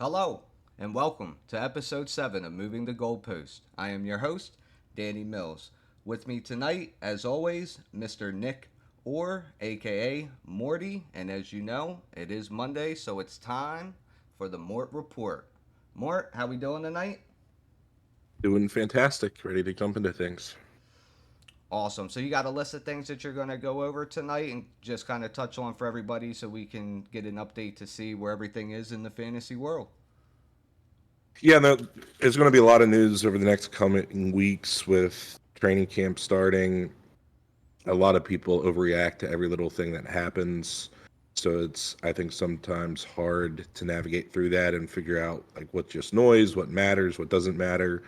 Hello, and welcome to episode 7 of Moving the Goalpost. I am your host, Danny Mills. With me tonight, as always, Mr. Nick Orr, aka Morty. And as you know, it is Monday, so it's time for the Mort Report. Mort, how we doing tonight? Doing fantastic. Ready to jump into things. Awesome. So you got a list of things that you're going to go over tonight and just kind of touch on for everybody so we can get an update to see where everything is in the fantasy world. Yeah, no, there's going to be a lot of news over the next coming weeks with training camp starting. A lot of people overreact to every little thing that happens. So it's, I think, sometimes hard to navigate through that and figure out like what's just noise, what matters, what doesn't matter.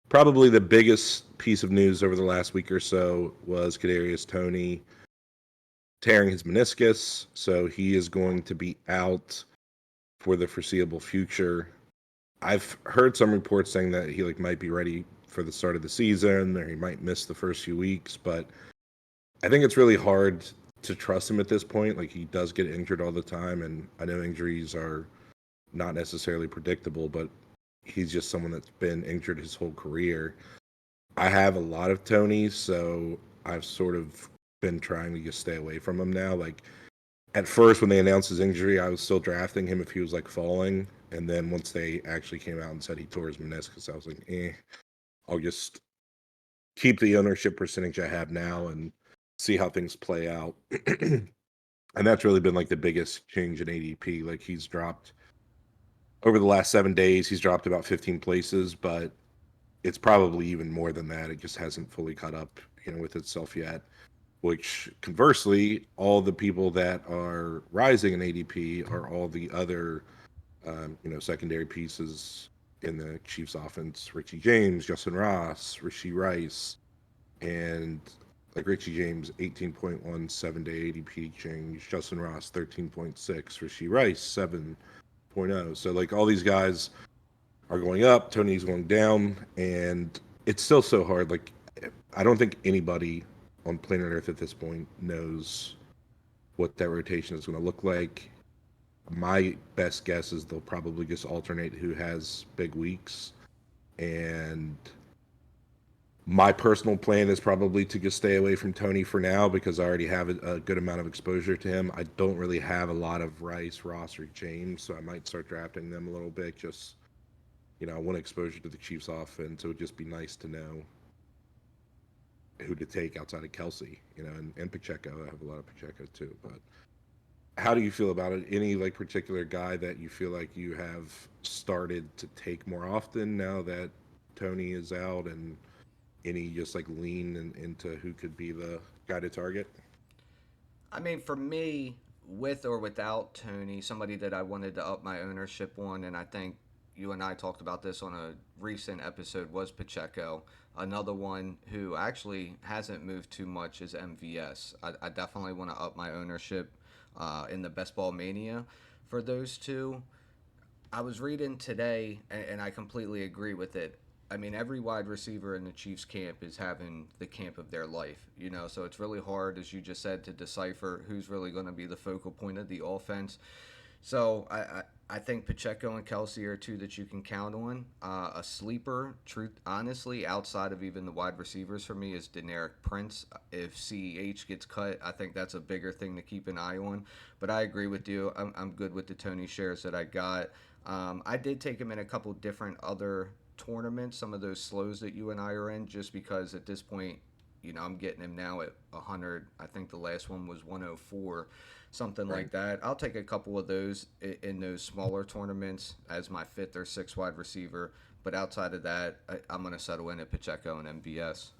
Probably the biggest piece of news over the last week or so was Kadarius Toney tearing his meniscus. So he is going to be out for the foreseeable future. I've heard some reports saying that he like might be ready for the start of the season or he might miss the first few weeks, but I think it's really hard to trust him at this point. Like he does get injured all the time and I know injuries are not necessarily predictable, but he's just someone that's been injured his whole career. I have a lot of Tonys, so I've sort of been trying to just stay away from him now. Like at first when they announced his injury, I was still drafting him if he was like falling, and then once they actually came out and said he tore his meniscus, I was like, I'll just keep the ownership percentage I have now and see how things play out. And that's really been like the biggest change in ADP. Like he's dropped over the last 7 days, he's dropped about 15 places, but it's probably even more than that. It just hasn't fully caught up, with itself yet. Which conversely, all the people that are rising in ADP are all the other, secondary pieces in the Chiefs offense. Richie James, Justin Ross, Rasheed Rice, and like Richie James, 18.1 7-day ADP change. Justin Ross, 13.6. Rasheed Rice, 7.0. So like all these guys are going up, Tony's going down, and it's still so hard. Like I don't think anybody on planet Earth at this point knows what that rotation is going to look like. My best guess is they'll probably just alternate who has big weeks. And my personal plan is probably to just stay away from Tony for now because I already have a good amount of exposure to him. I don't really have a lot of Rice, Ross, or James, so I might start drafting them a little bit. Just, I want exposure to the Chiefs offense. So it would just be nice to know who to take outside of Kelsey, and Pacheco. I have a lot of Pacheco too, but how do you feel about it? Any like particular guy that you feel like you have started to take more often now that Tony is out, and any just like into who could be the guy to target? I mean, for me, with or without Tony, somebody that I wanted to up my ownership on, and I think you and I talked about this on a recent episode, was Pacheco. Another one who actually hasn't moved too much is MVS. I definitely want to up my ownership in the Best Ball Mania for those two. I was reading today, and I completely agree with it. I mean, every wide receiver in the Chiefs camp is having the camp of their life, so it's really hard, as you just said, to decipher who's really going to be the focal point of the offense. So I think Pacheco and Kelsey are two that you can count on. A sleeper, truth, honestly, outside of even the wide receivers for me is Deneric Prince. If CEH gets cut, I think that's a bigger thing to keep an eye on. But I agree with you. I'm good with the Tony shares that I got. I did take him in a couple different other tournaments, some of those slows that you and I are in, just because at this point, I'm getting him now at 100. I think the last one was 104, something Right. like that. I'll take a couple of those in those smaller tournaments as my fifth or sixth wide receiver. But outside of that, I'm going to settle in at Pacheco and MVS.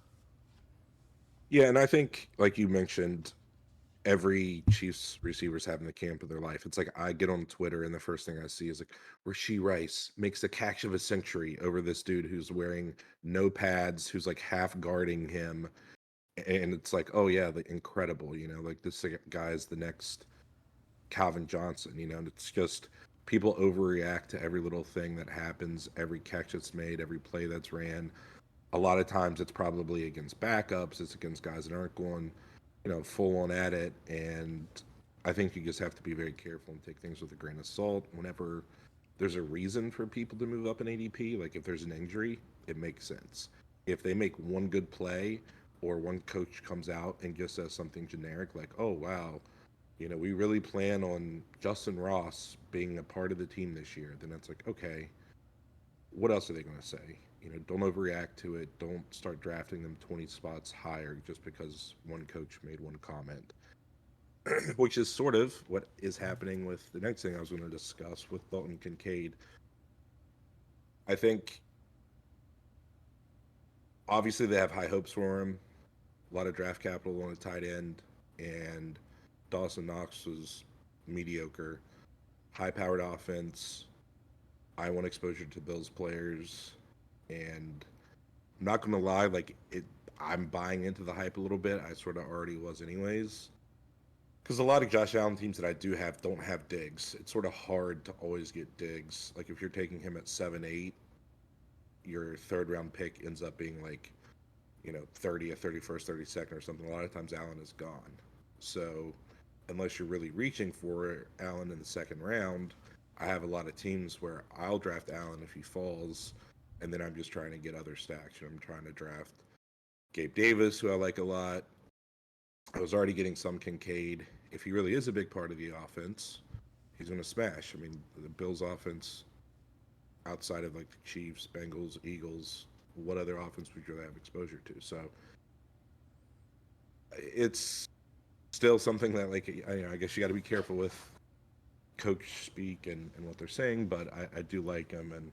Yeah, and I think like you mentioned, every Chiefs receiver's having the camp of their life. It's like I get on Twitter and the first thing I see is like Rasheed Rice makes the catch of a century over this dude who's wearing no pads, who's like half guarding him, and it's like, oh yeah, the incredible, like this guy is the next Calvin Johnson, and it's just people overreact to every little thing that happens, every catch that's made, every play that's ran. A lot of times it's probably against backups, it's against guys that aren't going, full on at it. And I think you just have to be very careful and take things with a grain of salt whenever there's a reason for people to move up in ADP. Like if there's an injury, it makes sense. If they make one good play or one coach comes out and just says something generic like, "Oh wow, we really plan on Justin Ross being a part of the team this year," then it's like, okay, what else are they going to say? Don't overreact to it. Don't start drafting them 20 spots higher just because one coach made one comment, which is sort of what is happening with the next thing I was going to discuss with Dalton Kincaid. I think obviously they have high hopes for him, a lot of draft capital on a tight end, and Dawson Knox was mediocre. High powered offense. I want exposure to Bills players, and I'm not gonna lie, like it. I'm buying into the hype a little bit. I sort of already was, anyways. Because a lot of Josh Allen teams that I do have don't have Diggs. It's sort of hard to always get Diggs. Like if you're taking him at 7-8, your third round pick ends up being like 30th, 31st, 32nd or something. A lot of times Allen is gone. So unless you're really reaching for Allen in the second round, I have a lot of teams where I'll draft Allen if he falls, and then I'm just trying to get other stacks. I'm trying to draft Gabe Davis, who I like a lot. I was already getting some Kincaid. If he really is a big part of the offense, he's going to smash. I mean, the Bills' offense, outside of like the Chiefs, Bengals, Eagles, what other offense would you rather have exposure to? So it's still something that, like, I guess you got to be careful with coach speak and what they're saying, but I do like him and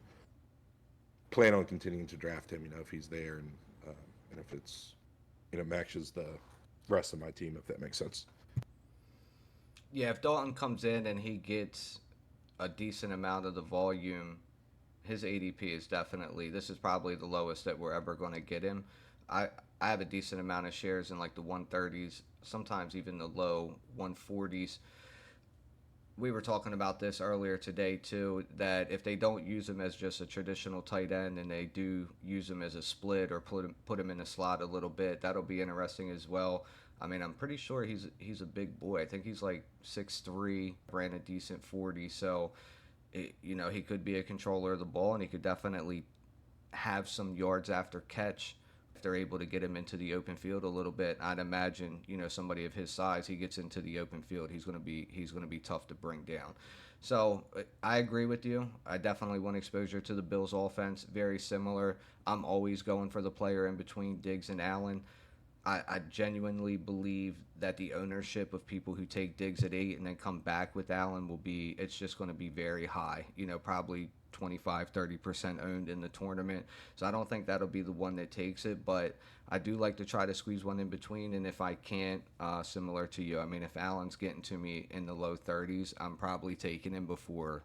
plan on continuing to draft him. If he's there and if it's matches the rest of my team, if that makes sense. Yeah, if Dalton comes in and he gets a decent amount of the volume, his ADP is definitely, this is probably the lowest that we're ever going to get him. I I have a decent amount of shares in like the 130s, sometimes even the low 140s. We were talking about this earlier today too, that if they don't use him as just a traditional tight end and they do use him as a split or put him in a slot a little bit, that'll be interesting as well. I mean, I'm pretty sure he's a big boy. I think he's like 6'3", ran a decent 40, so he could be a controller of the ball and he could definitely have some yards after catch if they're able to get him into the open field a little bit. I'd imagine, somebody of his size, he gets into the open field, he's going to be tough to bring down. So I agree with you. I definitely want exposure to the Bills offense. Very similar. I'm always going for the player in between Diggs and Allen. I genuinely believe that the ownership of people who take Diggs at 8 and then come back with Allen it's just going to be very high, probably 25-30% owned in the tournament. So I don't think that'll be the one that takes it, but I do like to try to squeeze one in between. And if I can't, similar to you, I mean, if Allen's getting to me in the low 30s, I'm probably taking him before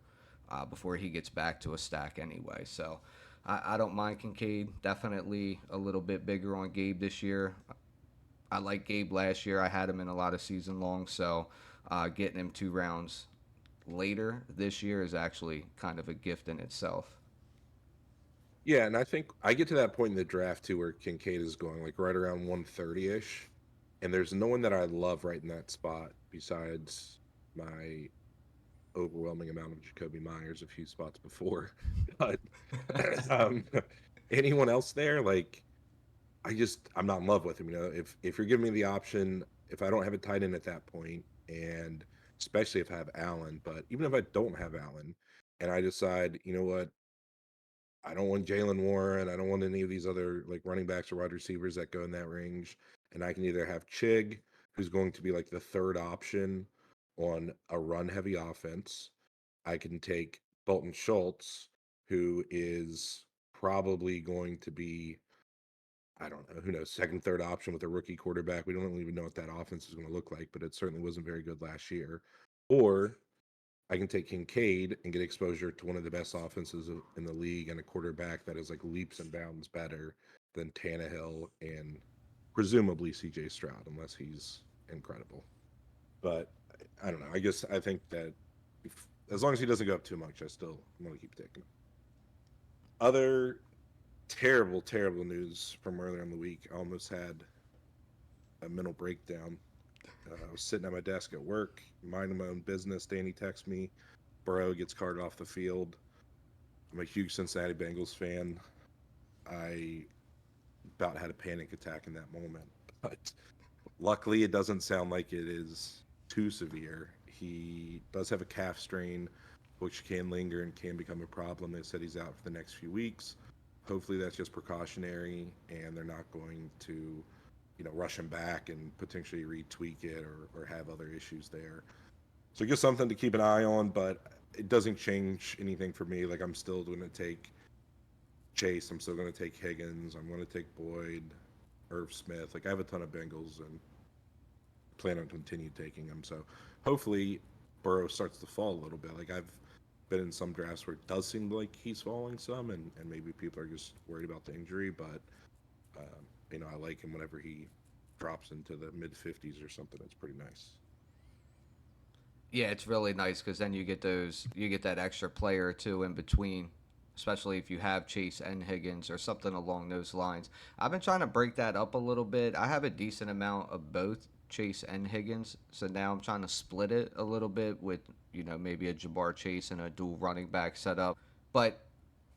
he gets back to a stack anyway. So I don't mind Kincaid. Definitely a little bit bigger on Gabe this year. I like Gabe last year. I had him in a lot of season long, so getting him 2 rounds later this year is actually kind of a gift in itself. Yeah, and I think I get to that point in the draft too where Kincaid is going like right around 130 ish, and there's no one that I love right in that spot besides my overwhelming amount of Jacoby Myers a few spots before. But um, anyone else there, like I'm not in love with him. If you're giving me the option, if I don't have a tight end at that point, and especially if I have Allen, but even if I don't have Allen, and I decide, what, I don't want Jalen Warren, I don't want any of these other like running backs or wide receivers that go in that range, and I can either have Chig, who's going to be like the third option on a run heavy offense. I can take Bolton Schultz, who is probably going to be, I don't know, who knows, second, third option with a rookie quarterback. We don't even know what that offense is going to look like, but it certainly wasn't very good last year. Or I can take Kincaid and get exposure to one of the best offenses in the league and a quarterback that is like leaps and bounds better than Tannehill and presumably CJ Stroud, unless he's incredible. But I don't know. I think that as long as he doesn't go up too much, I'm going to keep taking him. Other terrible, terrible news from earlier in the week. I almost had a mental breakdown. I was sitting at my desk at work, minding my own business. Danny texts me, Burrow gets carted off the field. I'm a huge Cincinnati Bengals fan. I about had a panic attack in that moment, but luckily it doesn't sound like it is too severe. He does have a calf strain, which can linger and can become a problem. They said he's out for the next few weeks. Hopefully that's just precautionary, and they're not going to, rush him back and potentially retweak it or have other issues there. So just something to keep an eye on, but it doesn't change anything for me. Like I'm still going to take Chase. I'm still going to take Higgins. I'm going to take Boyd, Irv Smith. Like I have a ton of Bengals and plan on continue taking them. So hopefully Burrow starts to fall a little bit. Like I've been in some drafts where it does seem like he's falling some, and maybe people are just worried about the injury. But I like him whenever he drops into the mid 50s or something. It's pretty nice. Yeah, it's really nice because then you get that extra player or two in between, especially if you have Chase and Higgins or something along those lines. I've been trying to break that up a little bit. I have a decent amount of both Chase and Higgins, so now I'm trying to split it a little bit with maybe a Jabbar Chase and a dual running back setup. But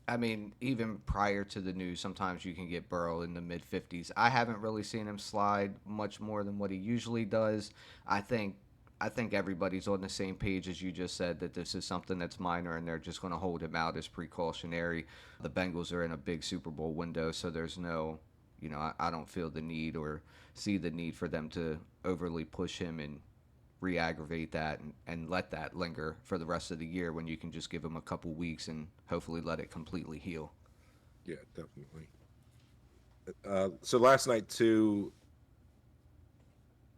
I mean, even prior to the news, sometimes you can get Burrow in the mid 50s. I haven't really seen him slide much more than what he usually does. I think I think everybody's on the same page as you just said that this is something that's minor and they're just going to hold him out as precautionary. The Bengals are in a big Super Bowl window, so there's no, I don't feel the need or see the need for them to overly push him and re-aggravate that and let that linger for the rest of the year when you can just give him a couple weeks and hopefully let it completely heal. Yeah, definitely. So last night too,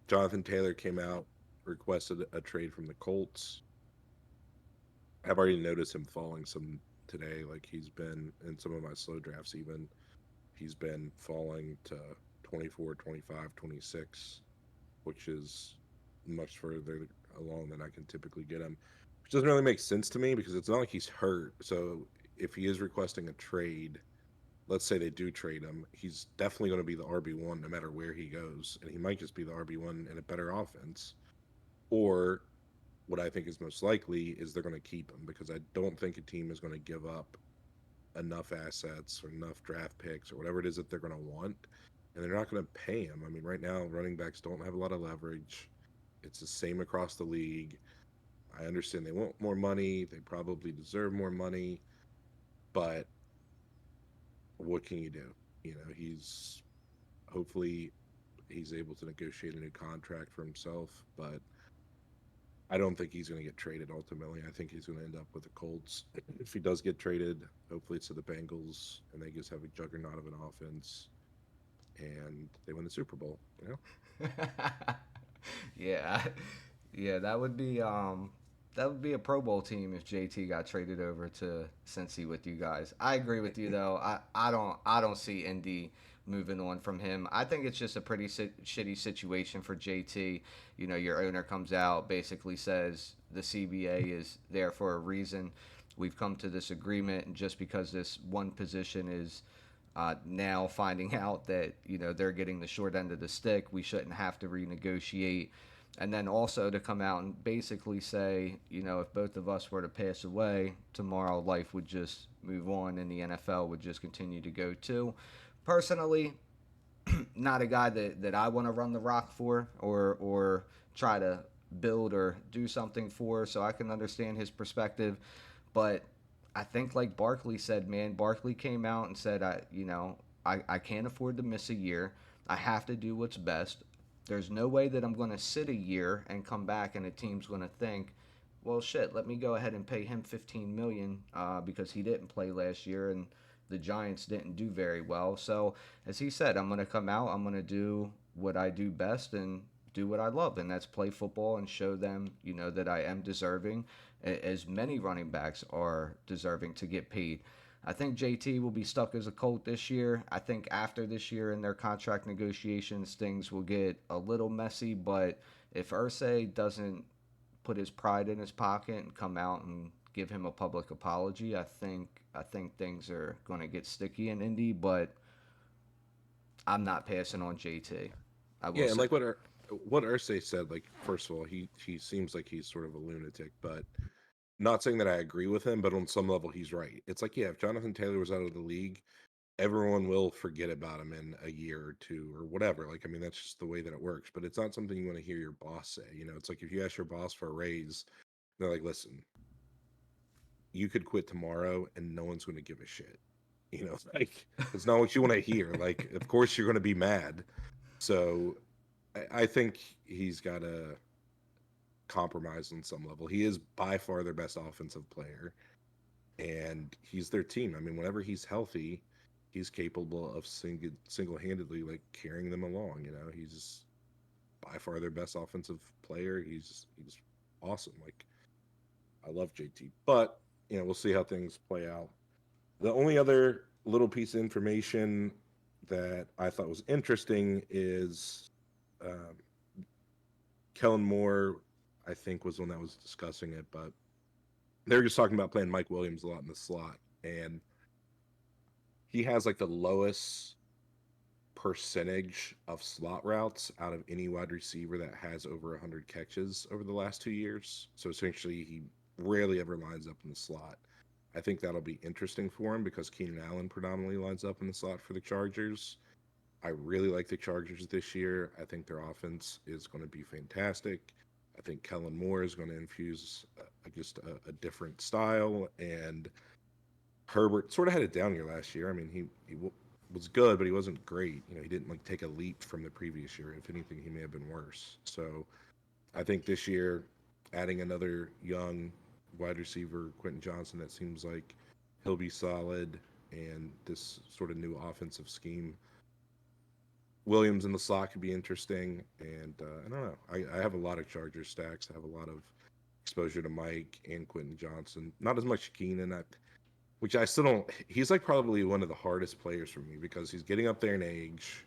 Jonathan Taylor came out, requested a trade from the Colts. I've already noticed him falling some today. Like he's been in some of my slow drafts, even he's been falling to 24, 25, 26, which is much further along than I can typically get him, which doesn't really make sense to me because it's not like he's hurt. So if he is requesting a trade, let's say they do trade him, he's definitely going to be the RB1 no matter where he goes. And he might just be the RB1 in a better offense. Or what I think is most likely is they're going to keep him because I don't think a team is going to give up enough assets or enough draft picks or whatever it is that they're going to want. And they're not going to pay him. I mean, right now, running backs don't have a lot of leverage. It's the same across the league. I understand they want more money. They probably deserve more money. But what can you do? He's hopefully he's able to negotiate a new contract for himself, but I don't think he's going to get traded ultimately. I think he's going to end up with the Colts. If he does get traded, hopefully it's to the Bengals and they just have a juggernaut of an offense and they win the Super Bowl, you know? Yeah, yeah, that would be a Pro Bowl team if JT got traded over to Cincy with you guys. I agree with you though. I don't see Indy moving on from him. I think it's just a pretty shitty situation for JT. Your owner comes out basically says the CBA is there for a reason. We've come to this agreement, and just because this one position is now finding out that they're getting the short end of the stick, we shouldn't have to renegotiate. And then also to come out and basically say, if both of us were to pass away tomorrow, life would just move on and the NFL would just continue to go too. Personally, not a guy that I want to run the rock for or try to build or do something for. So I can understand his perspective, but I think like Barkley said, man, Barkley came out and said, I can't afford to miss a year. I have to do what's best. There's no way that I'm going to sit a year and come back and a team's going to think, well, shit, let me go ahead and pay him 15 million because he didn't play last year and the Giants didn't do very well. So, as he said, I'm going to come out, I'm going to do what I do best and do what I love, and that's play football and show them, that I am deserving, as many running backs are deserving to get paid. I think JT will be stuck as a Colt this year. I think after this year in their contract negotiations, things will get a little messy. But if Ursay doesn't put his pride in his pocket and come out and give him a public apology, I think things are going to get sticky in Indy. But I'm not passing on JT. I will Yeah, and say. like what Ursay said, like first of all, he seems like he's sort of a lunatic, but Not saying that I agree with him, but on some level, he's right. It's like, yeah, if Jonathan Taylor was out of the league, everyone will forget about him in a year or two or whatever. Like, I mean, that's just the way that it works. But it's not something you want to hear your boss say. You know, it's like if you ask your boss for a raise, they're like, listen, you could quit tomorrow and no one's going to give a shit. You know, like it's not what you want to hear. Like, of course you're going to be mad. So I think he's got to compromise on some level. He is by far their best offensive player, and he's their team. I mean, whenever he's healthy, he's capable of single-handedly like carrying them along. You know, he's by far their best offensive player. He's awesome. Like I love JT, but you know, we'll see how things play out. The only other little piece of information that I thought was interesting is um, Kellen Moore, I think, was the one that was discussing it, but they were just talking about playing Mike Williams a lot in the slot, and he has like the lowest percentage of slot routes out of any wide receiver that has over 100 catches over the last 2 years. So essentially, he rarely ever lines up in the slot. I think that'll be interesting for him because Keenan Allen predominantly lines up in the slot for the Chargers. I really like the Chargers this year. I think their offense is going to be fantastic. I think Kellen Moore is going to infuse just a different style, and Herbert sort of had a down year last year. I mean, he was good, but he wasn't great. You know, he didn't like take a leap from the previous year. If anything, he may have been worse. So I think this year, adding another young wide receiver, Quentin Johnson, that seems like he'll be solid, and this sort of new offensive scheme. Williams in the slot could be interesting, and I don't know. I have a lot of Chargers stacks. I have a lot of exposure to Mike and Quentin Johnson. Not as much Keenan. Which I still don't. He's like probably one of the hardest players for me because he's getting up there in age.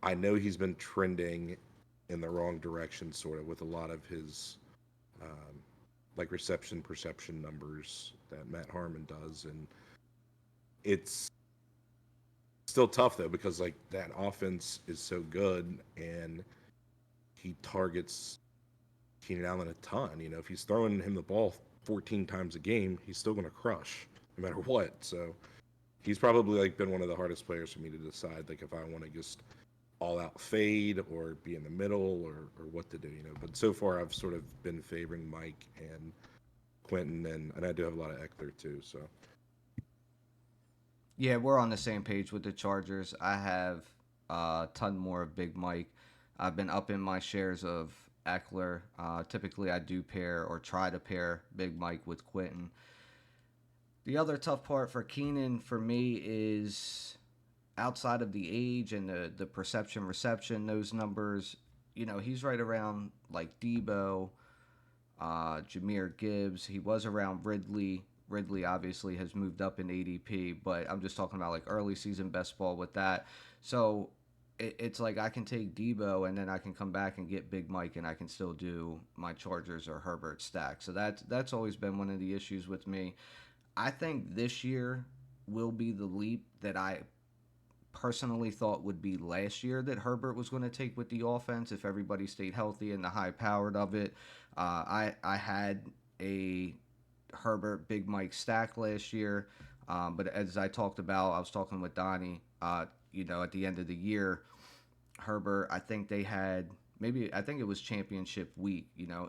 I know he's been trending in the wrong direction, sort of, with a lot of his um, like reception perception numbers that Matt Harmon does, and it's still tough though because like that offense is so good and he targets Keenan Allen a ton. You know, if he's throwing him the ball 14 times a game, he's still going to crush no matter what. So he's probably like been one of the hardest players for me to decide like if I want to just all out fade or be in the middle or what to do, you know. But so far I've sort of been favoring Mike and Quentin and I do have a lot of Eckler too, so Yeah, we're on the same page with the Chargers. I have a ton more of Big Mike. I've been up in my shares of Eckler. Typically, I do pair or try to pair Big Mike with Quentin. The other tough part for Keenan for me is outside of the age and the perception reception, those numbers, he's right around like Debo, Jameer Gibbs. He was around Ridley. Ridley obviously has moved up in ADP, but I'm just talking about like early season best ball with that. So it's like I can take Debo and then I can come back and get Big Mike and I can still do my Chargers or Herbert stack. So that's always been one of the issues with me. I think this year will be the leap that I personally thought would be last year that Herbert was going to take with the offense if everybody stayed healthy and the high powered of it. I had a Herbert Big Mike stack last year, but as I talked about, I was talking with Donnie. At the end of the year, Herbert, I think they had maybe I think it was championship week.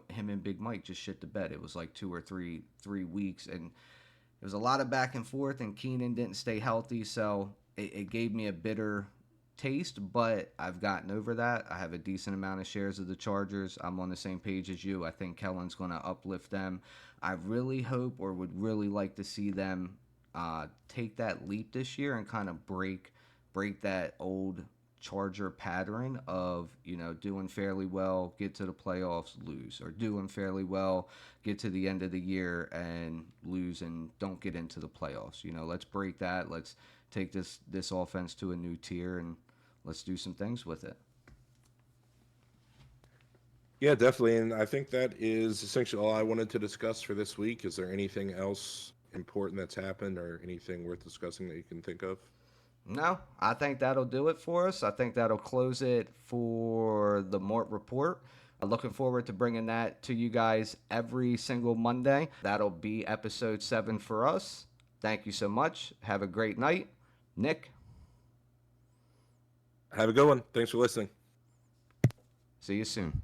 Him and Big Mike just shit the bed. It was like 2 or 3 weeks, and it was a lot of back and forth, and Keenan didn't stay healthy, so it gave me a bitter taste, but I've gotten over that. I have a decent amount of shares of the Chargers. I'm on the same page as you. I think Kellen's going to uplift them. I really hope or would really like to see them take that leap this year and kind of break that old Charger pattern of doing fairly well, get to the playoffs, lose, or doing fairly well, get to the end of the year and lose and don't get into the playoffs. Let's break that. Let's take this offense to a new tier and let's do some things with it. yeah, definitely. And I think that is essentially all I wanted to discuss for this week. Is there anything else important that's happened or anything worth discussing that you can think of? No, I think that'll do it for us. I think that'll close it for the Mort report. Looking forward to bringing that to you guys every single Monday. That'll be episode 7 for us. Thank you so much. Have a great night. Nick, Have a good one. Thanks for listening. see you soon.